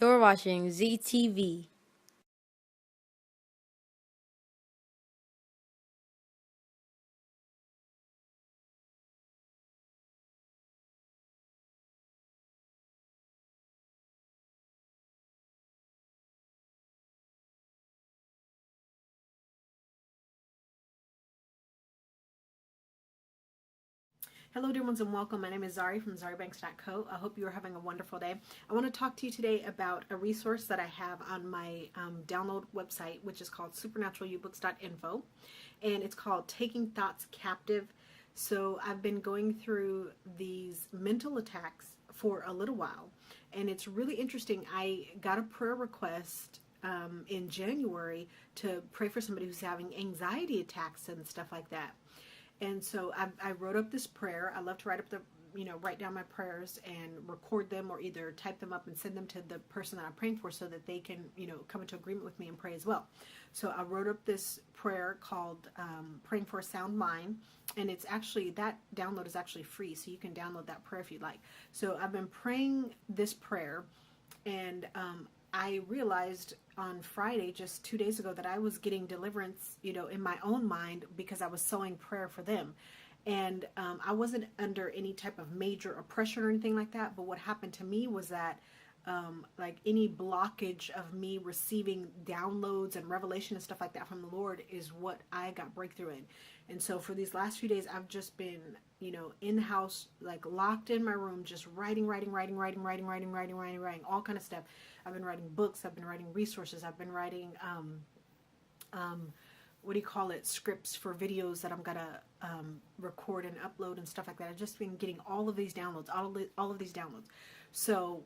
You're watching ZTV. Hello, dear ones, and welcome. My name is Zari from ZariBanks.co. I hope you are having a wonderful day. I want to talk to you today about a resource that I have on my download website, which is called supernaturalubooks.info, and it's called Taking Thoughts Captive. So I've been going through these mental attacks for a little while, and it's really interesting. I got a prayer request in January to pray for somebody who's having anxiety attacks and stuff like that. And so I wrote up this prayer. I love to write down my prayers and record them, or either type them up and send them to the person that I'm praying for so that they can, come into agreement with me and pray as well. So I wrote up this prayer called Praying for a Sound Mind. And it's actually, that download is actually free. So you can download that prayer if you'd like. So I've been praying this prayer, and I realized on Friday, just 2 days ago, that I was getting deliverance, in my own mind, because I was sowing prayer for them. And I wasn't under any type of major oppression or anything like that. But what happened to me was that, like any blockage of me receiving downloads and revelation and stuff like that from the Lord is what I got breakthrough in. And so for these last few days, I've just been, in the house, like locked in my room, just writing, all kind of stuff. I've been writing books. I've been writing resources. I've been writing, what do you call it, scripts for videos that I'm gonna record and upload and stuff like that. I've just been getting all of these downloads, all of these downloads. So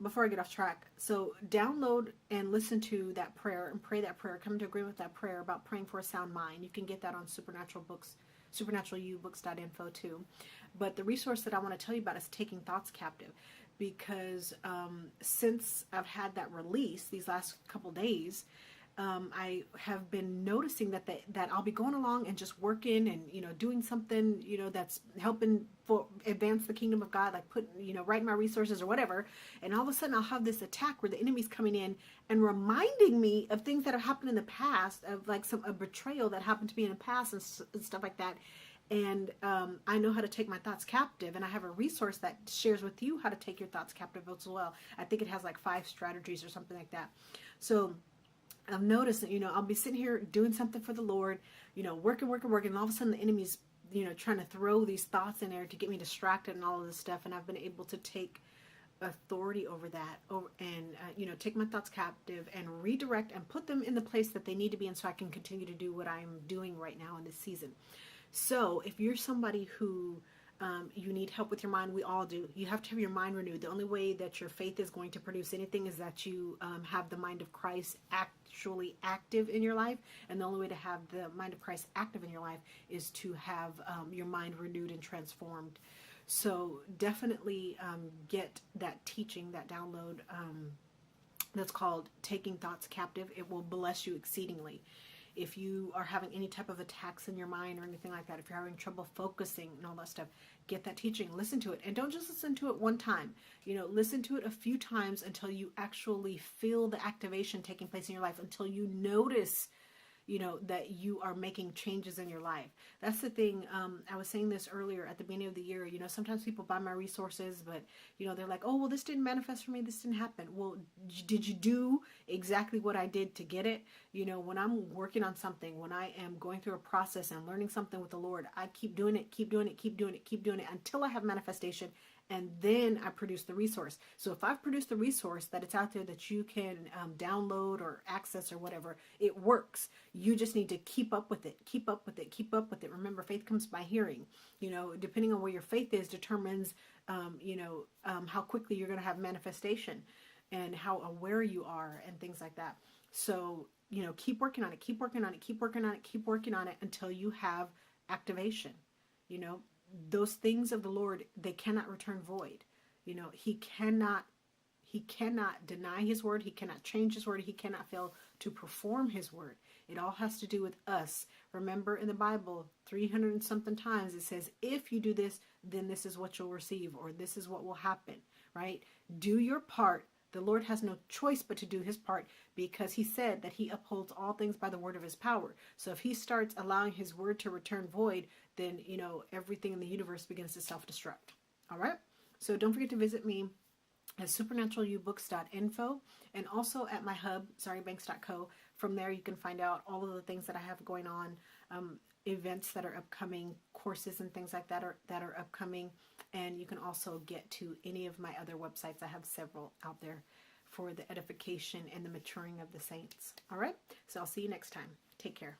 before I get off track, so download and listen to that prayer and pray that prayer. Come into agreement with that prayer about praying for a sound mind. You can get that on supernaturalubooks.info too. But the resource that I want to tell you about is Taking Thoughts Captive, because since I've had that release these last couple days, I have been noticing that I'll be going along and just working and doing something that's helping for advance the kingdom of God, like writing my resources or whatever, and all of a sudden I'll have this attack where the enemy's coming in and reminding me of things that have happened in the past, of like a betrayal that happened to me in the past and stuff like that. And I know how to take my thoughts captive, and I have a resource that shares with you how to take your thoughts captive as well. I think it has like 5 strategies or something like that. So I've noticed that, I'll be sitting here doing something for the Lord, working, and all of a sudden the enemy's, trying to throw these thoughts in there to get me distracted and all of this stuff. And I've been able to take authority over that, and take my thoughts captive and redirect and put them in the place that they need to be in, so I can continue to do what I'm doing right now in this season. So if you're somebody who you need help with your mind, we all do. You have to have your mind renewed. The only way that your faith is going to produce anything is that you have the mind of Christ actually active in your life. And the only way to have the mind of Christ active in your life is to have your mind renewed and transformed. So definitely get that teaching, that download, that's called Taking Thoughts Captive. It will bless you exceedingly. If you are having any type of attacks in your mind or anything like that, if you're having trouble focusing and all that stuff, get that teaching, listen to it. And don't just listen to it one time. Listen to it a few times until you actually feel the activation taking place in your life, until you notice that you are making changes in your life. That's the thing. I was saying this earlier at the beginning of the year. Sometimes people buy my resources, but they're like, oh, well, this didn't manifest for me, this didn't happen. Well, did you do exactly what I did to get it? When I'm working on something, when I am going through a process and learning something with the Lord, I keep doing it until I have manifestation, and then I produce the resource. So if I've produced the resource that it's out there that you can download or access or whatever, it works. You just need to keep up with it. Remember, faith comes by hearing. Depending on where your faith is determines, how quickly you're going to have manifestation and how aware you are and things like that. So, keep working on it until you have activation. Those things of the Lord, they cannot return void. He cannot deny his word. He cannot change his word. He cannot fail to perform his word. It all has to do with us. Remember, in the Bible, 300 and something times it says, if you do this, then this is what you'll receive, or this is what will happen, right? Do your part. The Lord has no choice but to do his part, because he said that he upholds all things by the word of his power. So if he starts allowing his word to return void, then, everything in the universe begins to self-destruct. All right? So don't forget to visit me at supernaturalubooks.info and also at my hub, zariabanks.co. From there, you can find out all of the things that I have going on, events that are upcoming, courses and things like that are upcoming. And you can also get to any of my other websites. I have several out there for the edification and the maturing of the saints. All right? So I'll see you next time. Take care.